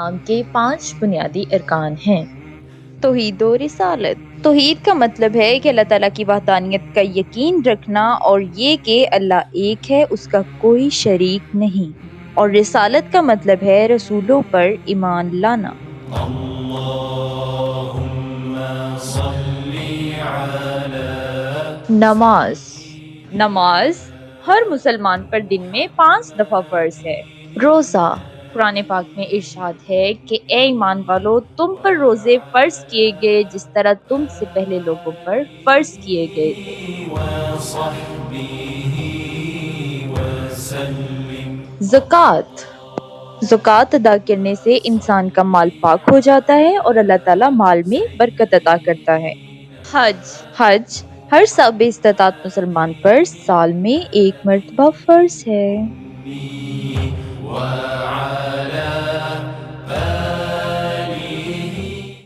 اسلام کے 5 بنیادی ارکان ہیں۔ توحید و رسالت۔ توحید کا مطلب ہے کہ اللہ تعالیٰ کی وحدانیت کا یقین رکھنا اور یہ کہ اللہ ایک ہے، اس کا کوئی شریک نہیں۔ اور رسالت کا مطلب ہے رسولوں پر ایمان لانا۔ نماز ہر مسلمان پر دن میں 5 دفعہ فرض ہے۔ روزہ قرآن پاک میں ارشاد ہے کہ اے ایمان والو، تم پر روزے فرض کیے گئے جس طرح تم سے پہلے لوگوں پر فرض کیے گئے تھے۔ زکوٰۃ ادا کرنے سے انسان کا مال پاک ہو جاتا ہے اور اللہ تعالیٰ مال میں برکت عطا کرتا ہے۔ حج ہر صاحب استطاعت مسلمان پر سال میں 1 مرتبہ فرض ہے۔